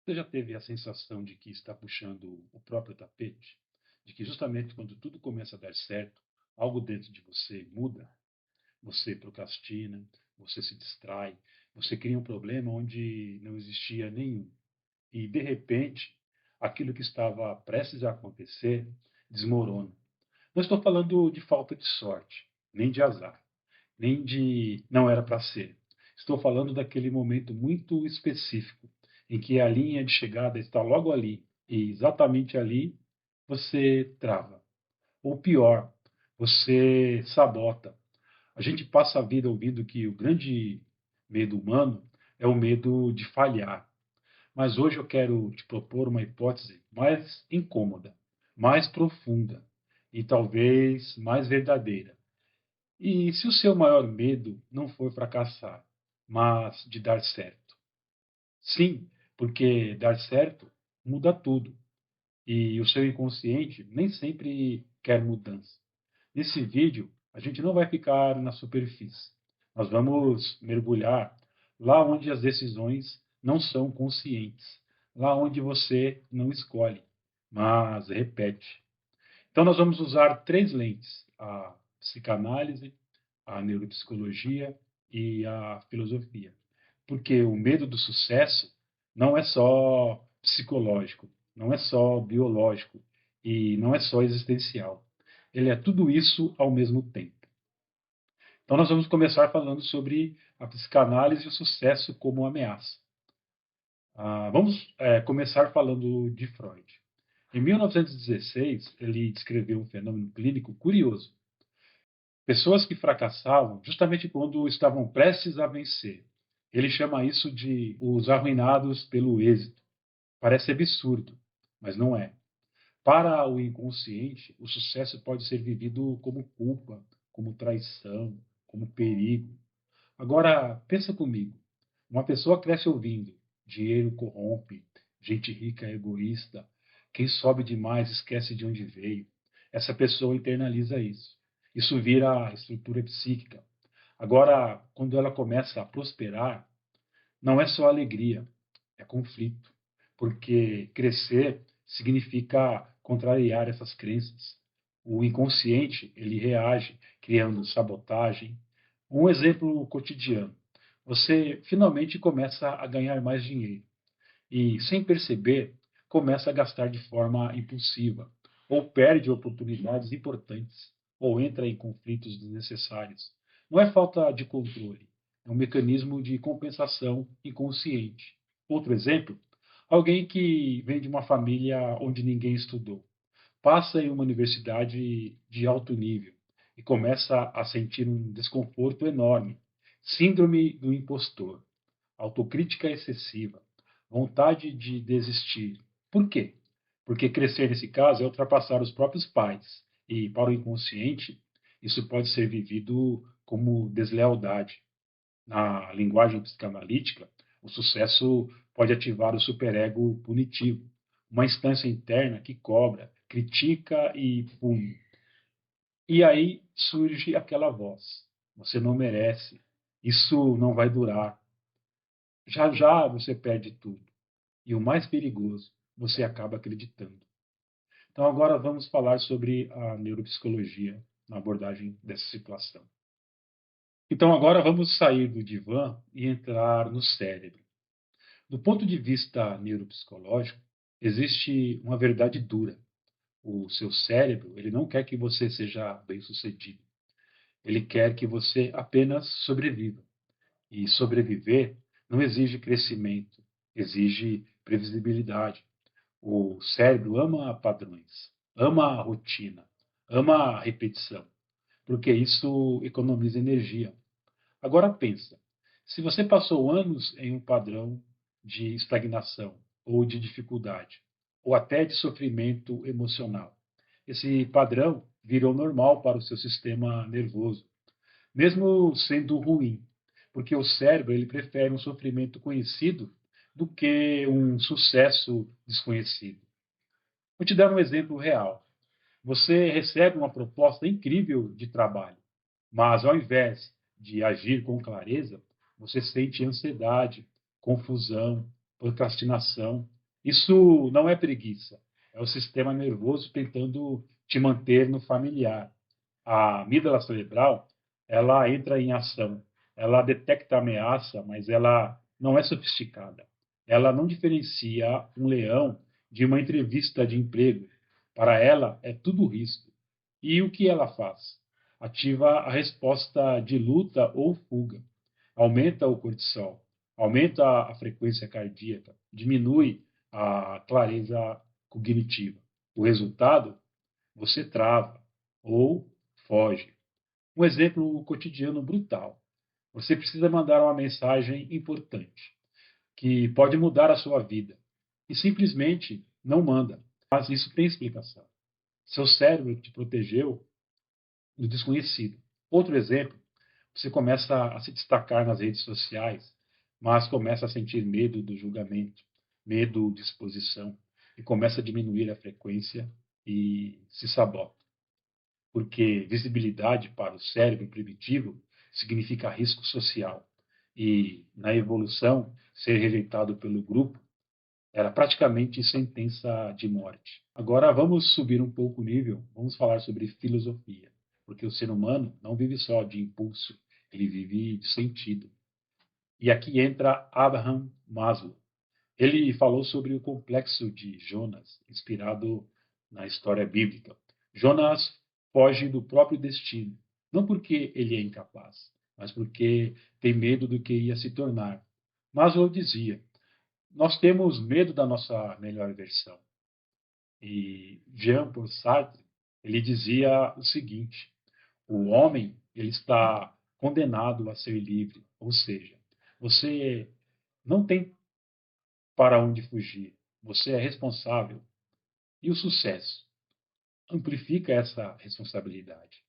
Você já teve a sensação de que está puxando o próprio tapete? De que justamente quando tudo começa a dar certo, algo dentro de você muda? Você procrastina, você se distrai, você cria um problema onde não existia nenhum. E, de repente, aquilo que estava prestes a acontecer desmorona. Não estou falando de falta de sorte, nem de azar, nem de não era para ser. Estou falando daquele momento muito específico, em que a linha de chegada está logo ali, e exatamente ali você trava. Ou pior, você sabota. A gente passa a vida ouvindo que o grande medo humano é o medo de falhar. Mas hoje eu quero te propor uma hipótese mais incômoda, mais profunda e talvez mais verdadeira. E se o seu maior medo não for fracassar, mas de dar certo? Sim, porque dar certo muda tudo. E o seu inconsciente nem sempre quer mudança. Nesse vídeo, a gente não vai ficar na superfície. Nós vamos mergulhar lá onde as decisões não são conscientes, lá onde você não escolhe, mas repete. Então, nós vamos usar três lentes: a psicanálise, a neuropsicologia e a filosofia. Porque o medo do sucesso não é só psicológico, não é só biológico e não é só existencial. Ele é tudo isso ao mesmo tempo. Então, nós vamos começar falando sobre a psicanálise e o sucesso como ameaça. Vamos começar falando de Freud. Em 1916, ele descreveu um fenômeno clínico curioso. Pessoas que fracassavam justamente quando estavam prestes a vencer. Ele chama isso de os arruinados pelo êxito. Parece absurdo, mas não é. Para o inconsciente, o sucesso pode ser vivido como culpa, como traição, como perigo. Agora, pensa comigo. Uma pessoa cresce ouvindo: dinheiro corrompe, gente rica é egoísta, quem sobe demais esquece de onde veio. Essa pessoa internaliza isso. Isso vira estrutura psíquica. Agora, quando ela começa a prosperar, não é só alegria, é conflito. Porque crescer significa contrariar essas crenças. O inconsciente, ele reage criando sabotagem. Um exemplo cotidiano. Você finalmente começa a ganhar mais dinheiro e, sem perceber, começa a gastar de forma impulsiva, ou perde oportunidades importantes, ou entra em conflitos desnecessários. Não é falta de controle, é um mecanismo de compensação inconsciente. Outro exemplo: alguém que vem de uma família onde ninguém estudou, passa em uma universidade de alto nível e começa a sentir um desconforto enorme, síndrome do impostor, autocrítica excessiva, vontade de desistir. Por quê? Porque crescer nesse caso é ultrapassar os próprios pais. E para o inconsciente, isso pode ser vivido como deslealdade. Na linguagem psicanalítica, o sucesso pode ativar o superego punitivo, uma instância interna que cobra, critica e pune. E aí surge aquela voz: você não merece, isso não vai durar. Já já você perde tudo. E o mais perigoso, você acaba acreditando. Então, agora vamos falar sobre a neuropsicologia na abordagem dessa situação. Então, agora vamos sair do divã e entrar no cérebro. Do ponto de vista neuropsicológico, existe uma verdade dura. O seu cérebro, ele não quer que você seja bem-sucedido. Ele quer que você apenas sobreviva. E sobreviver não exige crescimento, exige previsibilidade. O cérebro ama padrões, ama a rotina, ama a repetição, porque isso economiza energia. Agora pensa, se você passou anos em um padrão de estagnação ou de dificuldade, ou até de sofrimento emocional, esse padrão virou normal para o seu sistema nervoso, mesmo sendo ruim, porque o cérebro ele prefere um sofrimento conhecido do que um sucesso desconhecido. Vou te dar um exemplo real. Você recebe uma proposta incrível de trabalho, mas ao invés de agir com clareza, você sente ansiedade, confusão, procrastinação. Isso não é preguiça, é o sistema nervoso tentando te manter no familiar. A amígdala cerebral, ela entra em ação. Ela detecta a ameaça, mas ela não é sofisticada. Ela não diferencia um leão de uma entrevista de emprego. Para ela, é tudo risco. E o que ela faz? Ativa a resposta de luta ou fuga. Aumenta o cortisol, aumenta a frequência cardíaca, diminui a clareza cognitiva. O resultado? Você trava ou foge. Um exemplo cotidiano brutal. Você precisa mandar uma mensagem importante que pode mudar a sua vida e simplesmente não manda. Mas isso tem explicação. Seu cérebro te protegeu do desconhecido. Outro exemplo, você começa a se destacar nas redes sociais, mas começa a sentir medo do julgamento, medo de exposição, e começa a diminuir a frequência e se sabota. Porque visibilidade para o cérebro primitivo significa risco social. E na evolução, ser rejeitado pelo grupo era praticamente sentença de morte. Agora vamos subir um pouco o nível, vamos falar sobre filosofia, porque o ser humano não vive só de impulso, ele vive de sentido. E aqui entra Abraham Maslow. Ele falou sobre o complexo de Jonas, inspirado na história bíblica. Jonas foge do próprio destino, não porque ele é incapaz, mas porque tem medo do que ia se tornar. Maslow dizia: nós temos medo da nossa melhor versão. E Jean-Paul Sartre, ele dizia o seguinte: o homem ele está condenado a ser livre, ou seja, você não tem para onde fugir, você é responsável. E o sucesso amplifica essa responsabilidade.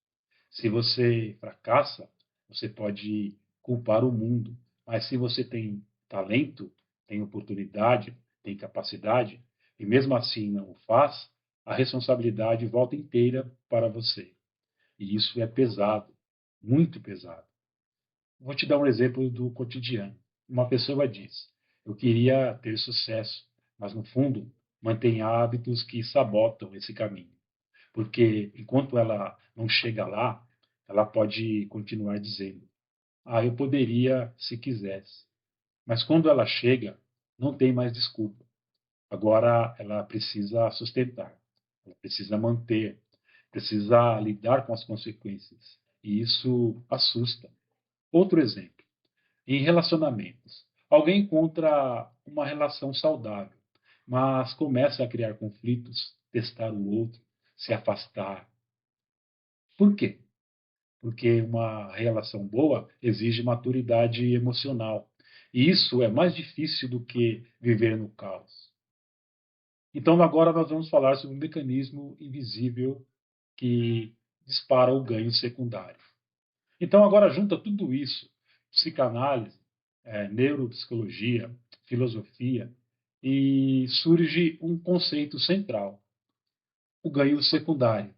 Se você fracassa, você pode culpar o mundo, mas se você tem talento, tem oportunidade, tem capacidade, e mesmo assim não o faz, a responsabilidade volta inteira para você. E isso é pesado, muito pesado. Vou te dar um exemplo do cotidiano. Uma pessoa diz: eu queria ter sucesso, mas no fundo mantém hábitos que sabotam esse caminho. Porque enquanto ela não chega lá, ela pode continuar dizendo: ah, eu poderia se quisesse. Mas quando ela chega, não tem mais desculpa. Agora ela precisa sustentar, ela precisa manter, precisa lidar com as consequências. E isso assusta. Outro exemplo. Em relacionamentos. Alguém encontra uma relação saudável, mas começa a criar conflitos, testar o outro, se afastar. Por quê? Porque uma relação boa exige maturidade emocional. E isso é mais difícil do que viver no caos. Então, agora nós vamos falar sobre um mecanismo invisível que dispara o ganho secundário. Então, agora junta tudo isso: psicanálise, neuropsicologia, filosofia, e surge um conceito central: o ganho secundário.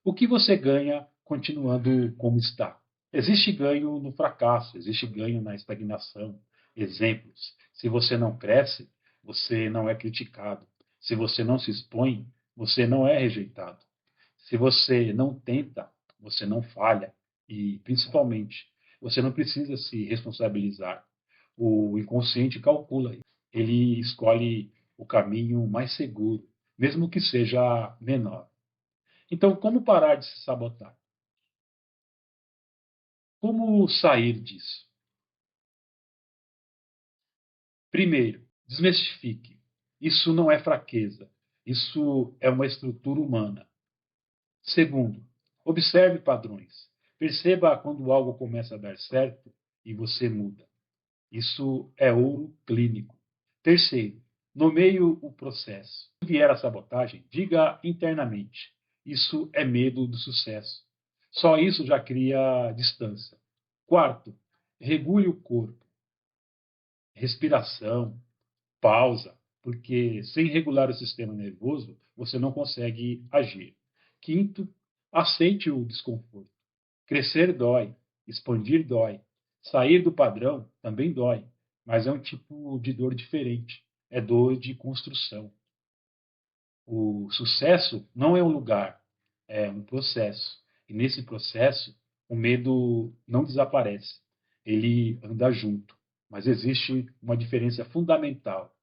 O que você ganha continuando como está? Existe ganho no fracasso, existe ganho na estagnação. Exemplos: se você não cresce, você não é criticado. Se você não se expõe, você não é rejeitado. Se você não tenta, você não falha. E, principalmente, você não precisa se responsabilizar. O inconsciente calcula. Ele escolhe o caminho mais seguro, mesmo que seja menor. Então, como parar de se sabotar? Como sair disso? Primeiro, desmistifique. Isso não é fraqueza. Isso é uma estrutura humana. Segundo, observe padrões. Perceba quando algo começa a dar certo e você muda. Isso é ouro clínico. Terceiro, nomeie o processo. Se vier a sabotagem, diga internamente: isso é medo do sucesso. Só isso já cria distância. Quarto, regule o corpo. Respiração, pausa, porque sem regular o sistema nervoso, você não consegue agir. Quinto, aceite o desconforto. Crescer dói, expandir dói, sair do padrão também dói, mas é um tipo de dor diferente. é dor de construção. O sucesso não é um lugar, é um processo. E nesse processo, o medo não desaparece. Ele anda junto. Mas existe uma diferença fundamental.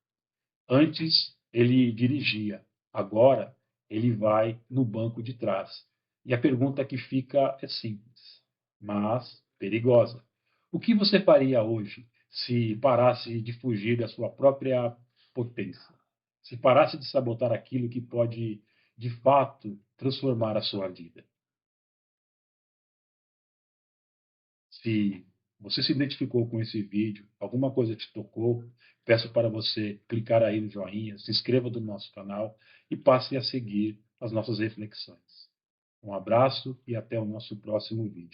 Antes, ele dirigia. Agora, ele vai no banco de trás. E a pergunta que fica é simples, mas perigosa. O que você faria hoje se parasse de fugir da sua própria potência? Se parasse de sabotar aquilo que pode, de fato, transformar a sua vida? Se você se identificou com esse vídeo, alguma coisa te tocou, peço para você clicar aí no joinha, se inscreva no nosso canal e passe a seguir as nossas reflexões. Um abraço e até o nosso próximo vídeo.